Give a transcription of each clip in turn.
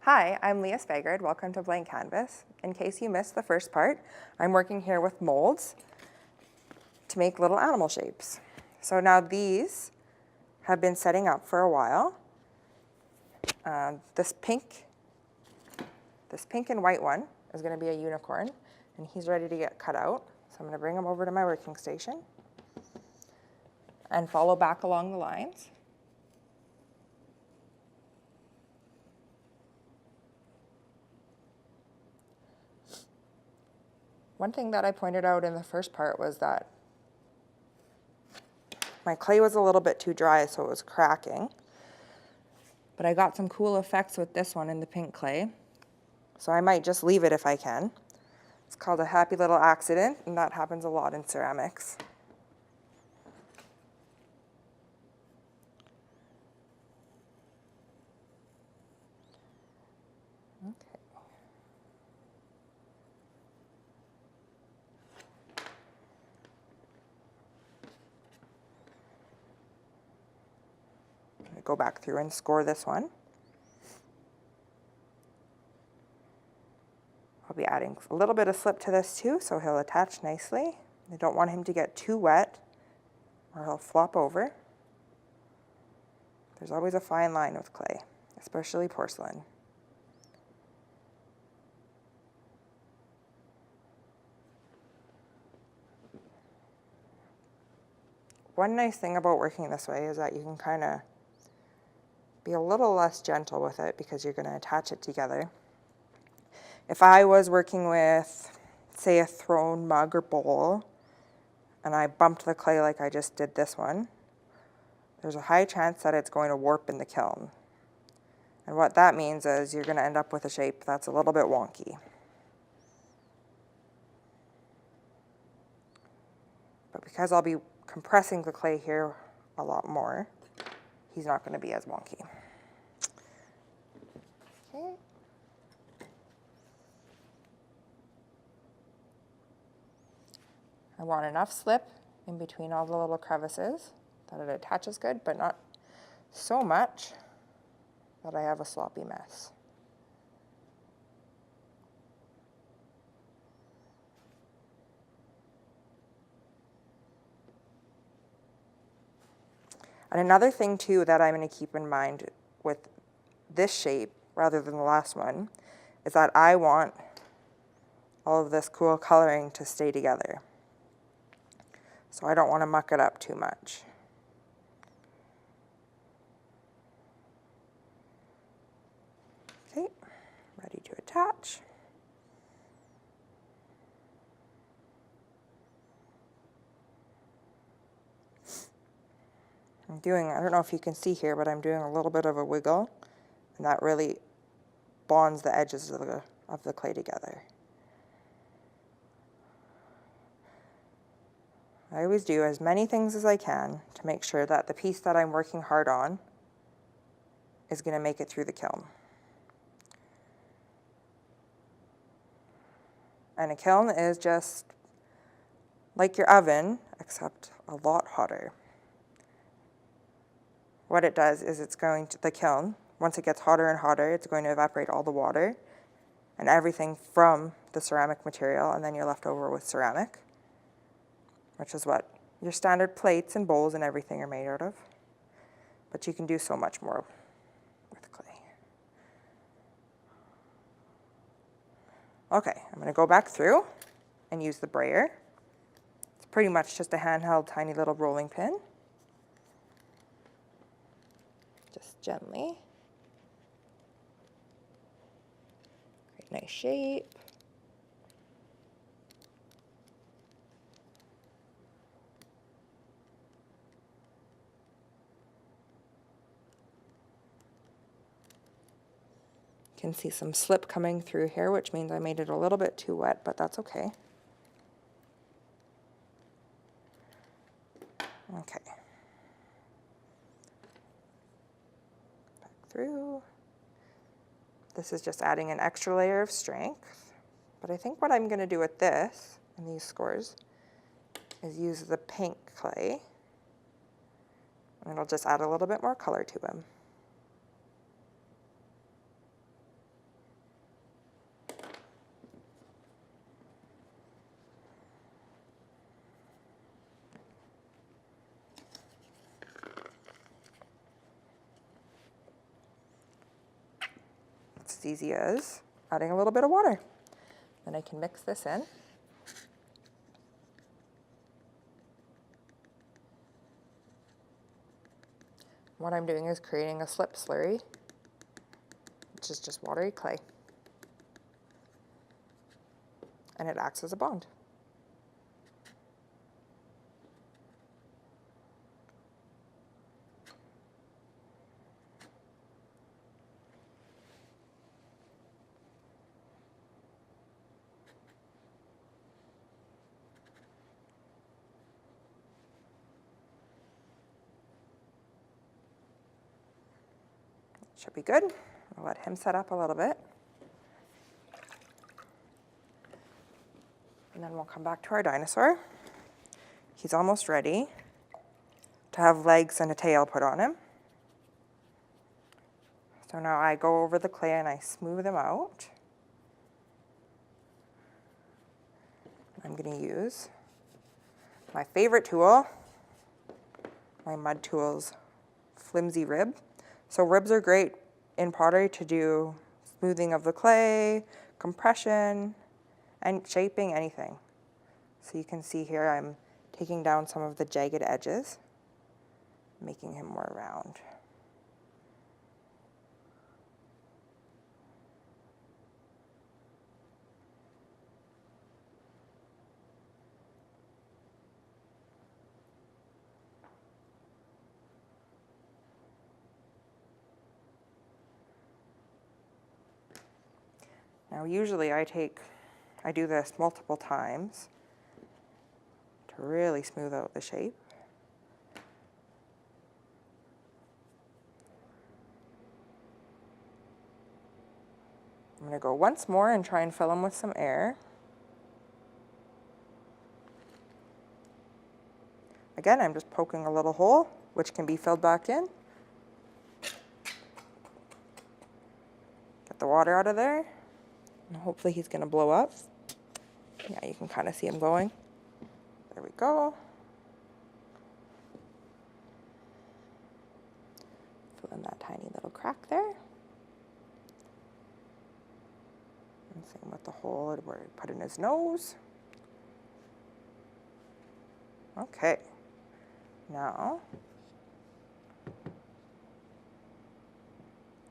Hi, I'm Leah Spagrud. Welcome to Blank Canvas. In case you missed the first part, I'm working here with molds to make little animal shapes. So now these have been setting up for a while. This pink and white one is going to be a unicorn, and he's ready to get cut out. So I'm going to bring him over to my working station and follow back along the lines. One thing that I pointed out in the first part was that my clay was a little bit too dry, so it was cracking. But I got some cool effects with this one in the pink clay, so I might just leave it if I can. It's called a happy little accident, and that happens a lot in ceramics. Okay. I'm going to go back through and score this one. I'll be adding a little bit of slip to this too, so he'll attach nicely. I don't want him to get too wet or he'll flop over. There's always a fine line with clay, especially porcelain. One nice thing about working this way is that you can kind of be a little less gentle with it because you're going to attach it together. If I was working with, say, a thrown mug or bowl, and I bumped the clay like I just did this one, there's a high chance that it's going to warp in the kiln. And what that means is you're going to end up with a shape that's a little bit wonky. But because I'll be compressing the clay here a lot more, he's not going to be as wonky. Okay. I want enough slip in between all the little crevices that it attaches good, but not so much that I have a sloppy mess. And another thing too that I'm going to keep in mind with this shape rather than the last one is that I want all of this cool coloring to stay together. So I don't want to muck it up too much. Okay, ready to attach. I don't know if you can see here, but I'm doing a little bit of a wiggle, and that really bonds the edges of the clay together. I always do as many things as I can to make sure that the piece that I'm working hard on is going to make it through the kiln. And a kiln is just like your oven, except a lot hotter. What it does is the kiln, once it gets hotter and hotter, it's going to evaporate all the water and everything from the ceramic material, and then you're left over with ceramic, which is what your standard plates and bowls and everything are made out of. But you can do so much more with clay. Okay, I'm going to go back through and use the brayer. It's pretty much just a handheld tiny little rolling pin. Just gently. Great, nice shape. You can see some slip coming through here, which means I made it a little bit too wet, but that's okay. Okay. Back through. This is just adding an extra layer of strength. But I think what I'm going to do with this and these scores is use the pink clay. And it'll just add a little bit more color to them. as easy as adding a little bit of water. Then I can mix this in. What I'm doing is creating a slip slurry, which is just watery clay. And it acts as a bond. Should be good. I'll let him set up a little bit. And then we'll come back to our dinosaur. He's almost ready to have legs and a tail put on him. So now I go over the clay and I smooth him out. I'm going to use my favorite tool, my Mud Tools flimsy rib. So ribs are great in pottery to do smoothing of the clay, compression, and shaping anything. So you can see here I'm taking down some of the jagged edges, making him more round. Now usually I do this multiple times to really smooth out the shape. I'm going to go once more and try and fill him with some air. Again, I'm just poking a little hole, which can be filled back in. Get the water out of there. And hopefully he's going to blow up. Yeah, you can kind of see him going. There we go. Fill in that tiny little crack there. And same with the hole where he put in his nose. Okay. Now,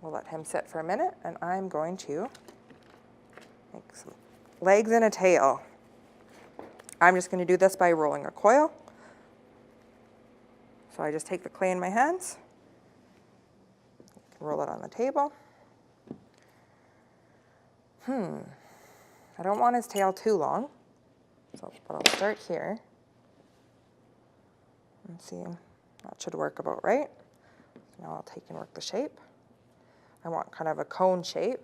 we'll let him sit for a minute, and I'm going to make some legs and a tail. I'm just going to do this by rolling a coil. So I just take the clay in my hands, roll it on the table. I don't want his tail too long, but I'll start here. And see, that should work about right. Now I'll take and work the shape. I want kind of a cone shape.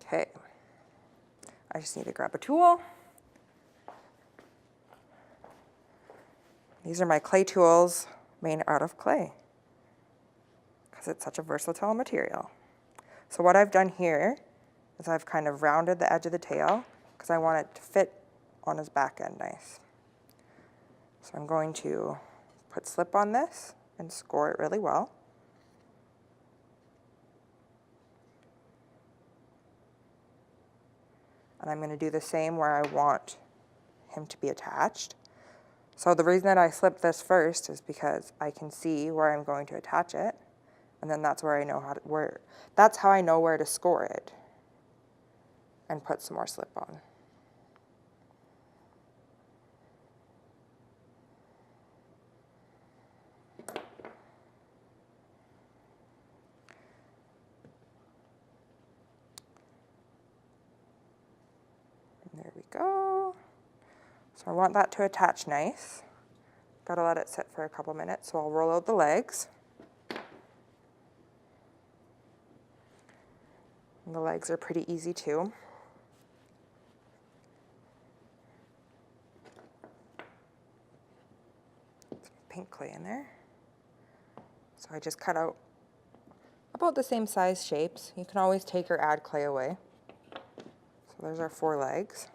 Okay, I just need to grab a tool. These are my clay tools made out of clay because it's such a versatile material. So what I've done here is I've kind of rounded the edge of the tail because I want it to fit on his back end nice. So I'm going to put slip on this and score it really well. And I'm going to do the same where I want him to be attached. So the reason that I slip this first is because I can see where I'm going to attach it, and then that's where I know that's how I know where to score it and put some more slip on. And there we go. So I want that to attach nice. Gotta let it sit for a couple minutes, so I'll roll out the legs. And the legs are pretty easy too. Some pink clay in there. So I just cut out about the same size shapes. You can always take or add clay away. So there's our 4 legs.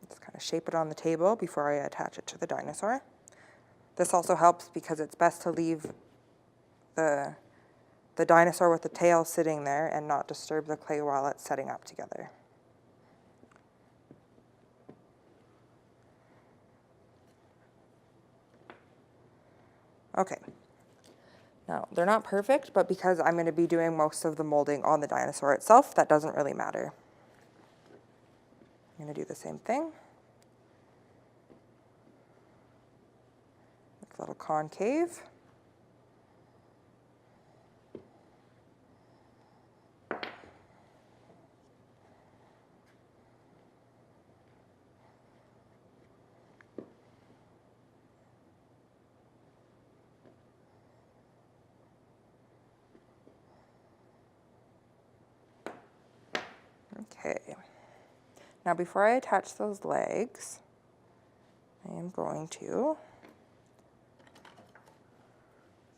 Just kind of shape it on the table before I attach it to the dinosaur. This also helps because it's best to leave the dinosaur with the tail sitting there and not disturb the clay while it's setting up together. Okay, now they're not perfect, but because I'm going to be doing most of the molding on the dinosaur itself, that doesn't really matter. I'm going to do the same thing. Make a little concave. Okay, now before I attach those legs, I am going to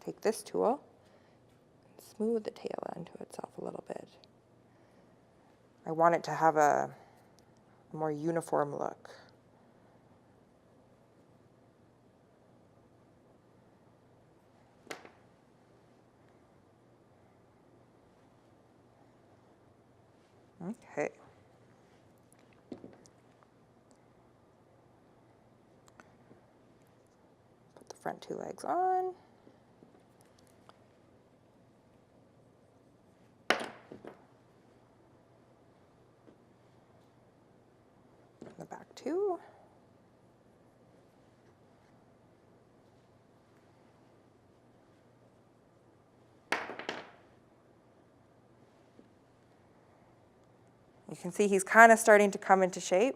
take this tool and smooth the tail end to itself a little bit. I want it to have a more uniform look. Okay. Put the front 2 legs on. And the back 2. You can see he's kind of starting to come into shape.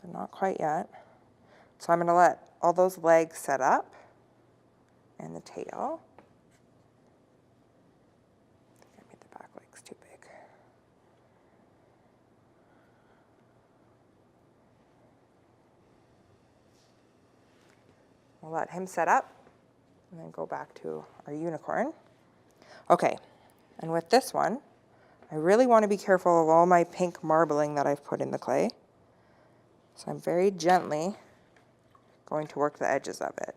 But not quite yet. So I'm going to let all those legs set up and the tail. I made the back legs too big. We'll let him set up and then go back to our unicorn. Okay, and with this one, I really want to be careful of all my pink marbling that I've put in the clay. So I'm very gently going to work the edges of it.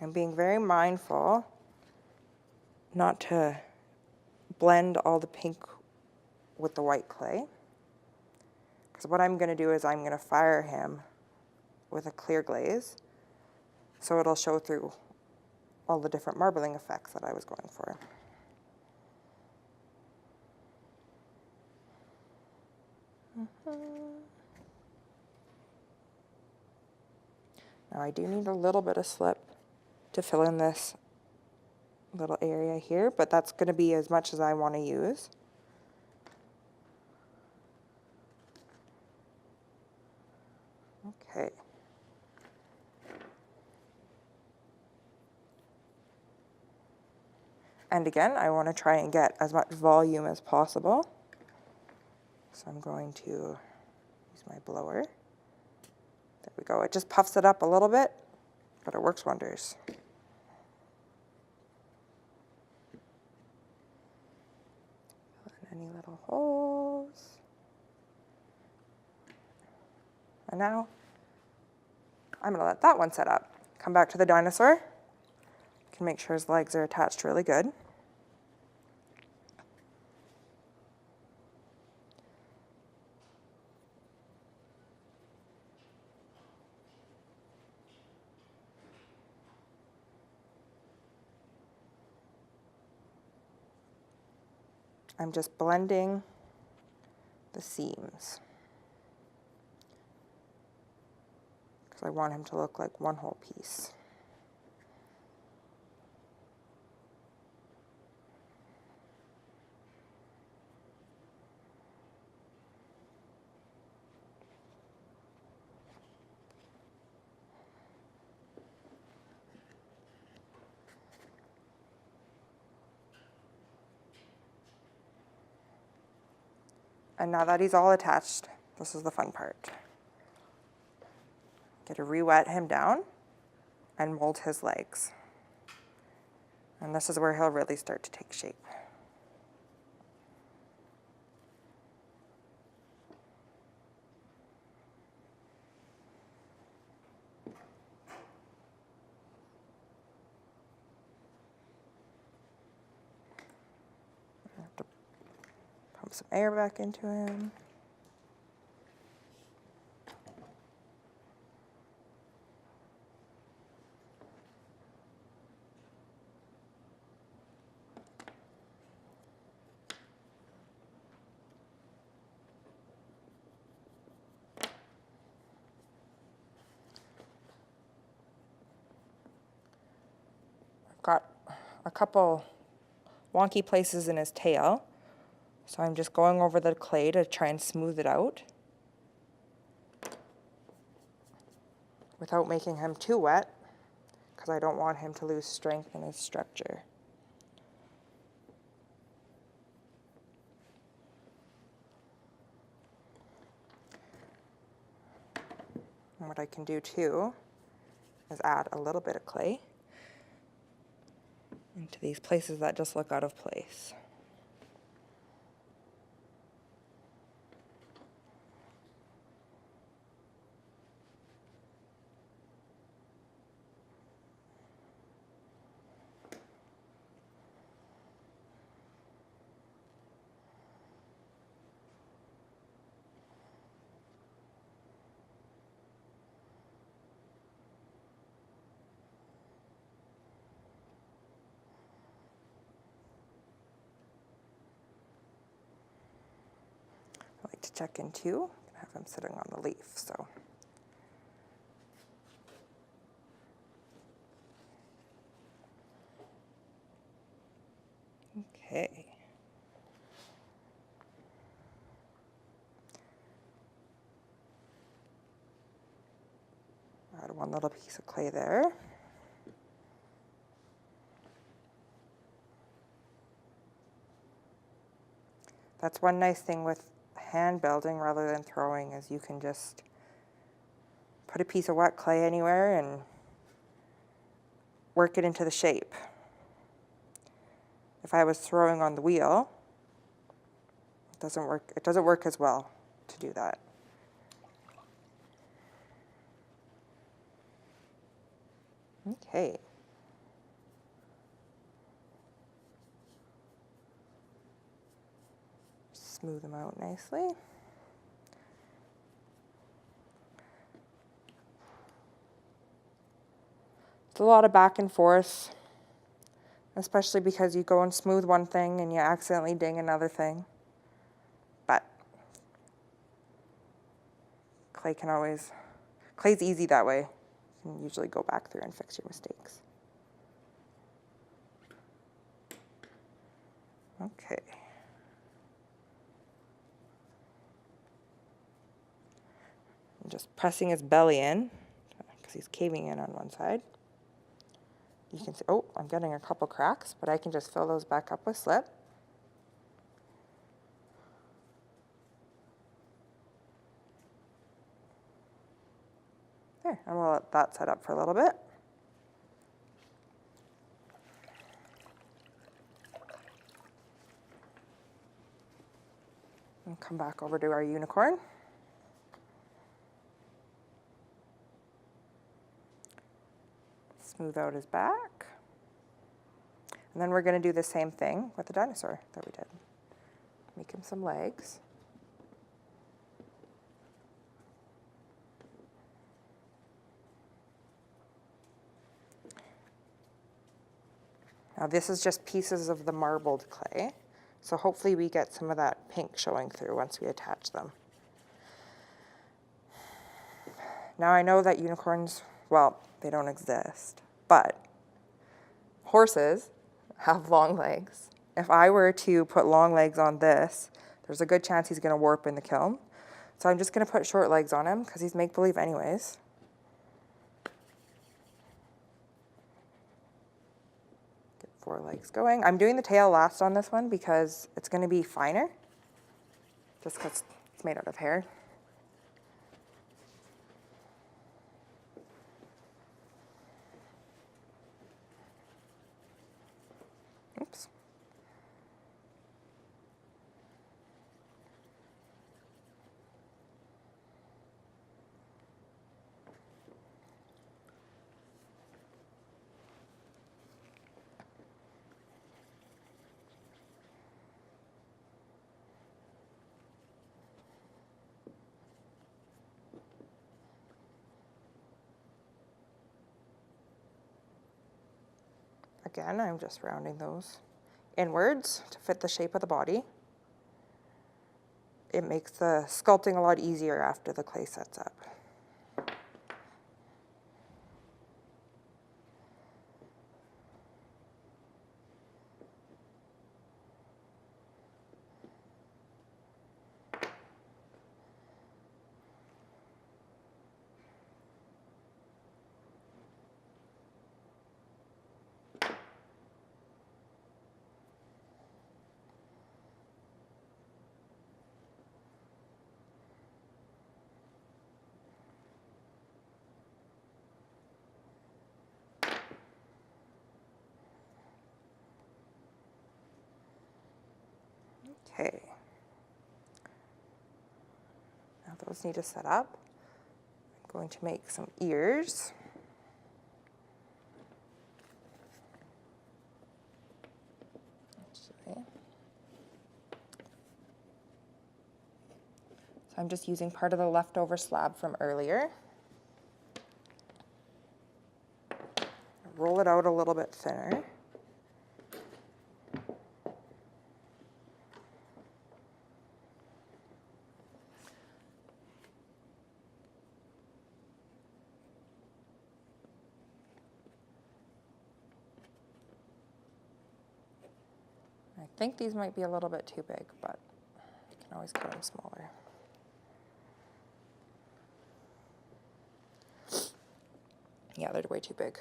I'm being very mindful not to blend all the pink with the white clay. Because what I'm going to do is I'm going to fire him with a clear glaze so it'll show through all the different marbling effects that I was going for. Now I do need a little bit of slip to fill in this little area here, but that's going to be as much as I want to use. Okay. And again, I want to try and get as much volume as possible. So I'm going to use my blower. There we go. It just puffs it up a little bit, but it works wonders. Any little holes. And now I'm going to let that one set up. Come back to the dinosaur. You can make sure his legs are attached really good. I'm just blending the seams because I want him to look like one whole piece. And now that he's all attached, this is the fun part. Get to re-wet him down and mold his legs. And this is where he'll really start to take shape. I have to pump some air back into him. Got a couple wonky places in his tail, so I'm just going over the clay to try and smooth it out without making him too wet, because I don't want him to lose strength in his structure. And what I can do too is add a little bit of clay into these places that just look out of place. I like to check in too. I have him sitting on the leaf, so. Okay. Add one little piece of clay there. That's one nice thing with hand building rather than throwing, is you can just put a piece of wet clay anywhere and work it into the shape. If I was throwing on the wheel, it doesn't work as well to do that. Okay. Smooth them out nicely. It's a lot of back and forth, especially because you go and smooth one thing and you accidentally ding another thing. But clay's easy that way. You can usually go back through and fix your mistakes. Okay. I'm just pressing his belly in because he's caving in on one side. You can see, oh, I'm getting a couple cracks, but I can just fill those back up with slip. There, and we'll let that set up for a little bit. And come back over to our unicorn. Smooth out his back. And then we're going to do the same thing with the dinosaur that we did. Make him some legs. Now this is just pieces of the marbled clay. So hopefully we get some of that pink showing through once we attach them. Now I know that unicorns, well, they don't exist, but horses have long legs. If I were to put long legs on this, there's a good chance he's going to warp in the kiln. So I'm just going to put short legs on him because he's make-believe anyways. Get 4 legs going. I'm doing the tail last on this one because it's going to be finer, just because it's made out of hair. Oops. Again, I'm just rounding those inwards to fit the shape of the body. It makes the sculpting a lot easier after the clay sets up. Okay. Now those need to set up. I'm going to make some ears. So I'm just using part of the leftover slab from earlier. Roll it out a little bit thinner. I think these might be a little bit too big, but you can always cut them smaller. Yeah, they're way too big.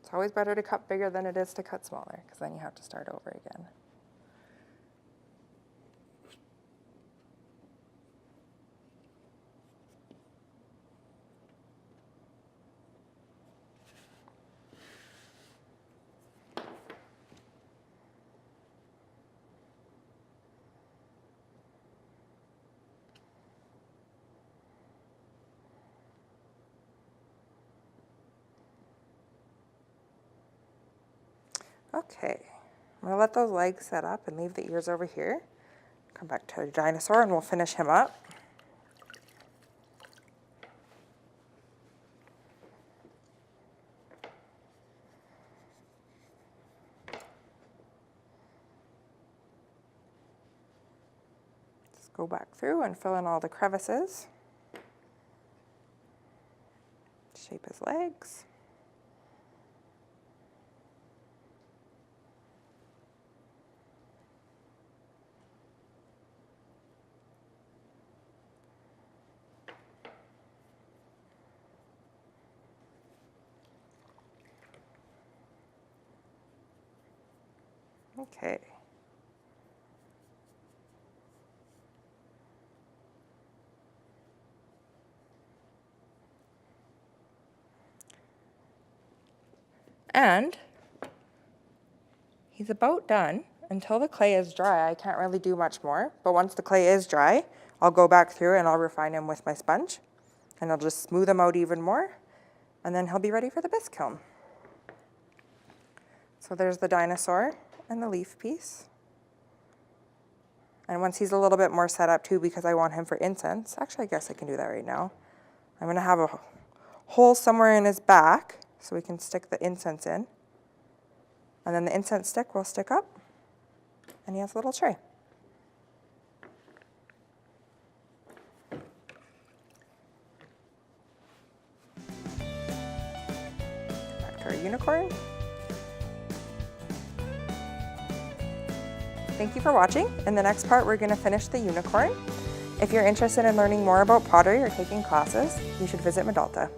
It's always better to cut bigger than it is to cut smaller, because then you have to start over again. Okay, I'm gonna let those legs set up and leave the ears over here. Come back to the dinosaur and we'll finish him up. Just go back through and fill in all the crevices. Shape his legs. Okay. And he's about done. Until the clay is dry, I can't really do much more. But once the clay is dry, I'll go back through and I'll refine him with my sponge. And I'll just smooth him out even more. And then he'll be ready for the bisque kiln. So there's the dinosaur and the leaf piece. And once he's a little bit more set up too, because I want him for incense, actually I guess I can do that right now. I'm gonna have a hole somewhere in his back so we can stick the incense in. And then the incense stick will stick up, and he has a little tray. Back to our unicorn. Thank you for watching. In the next part, we're going to finish the unicorn. If you're interested in learning more about pottery or taking classes, you should visit Medalta.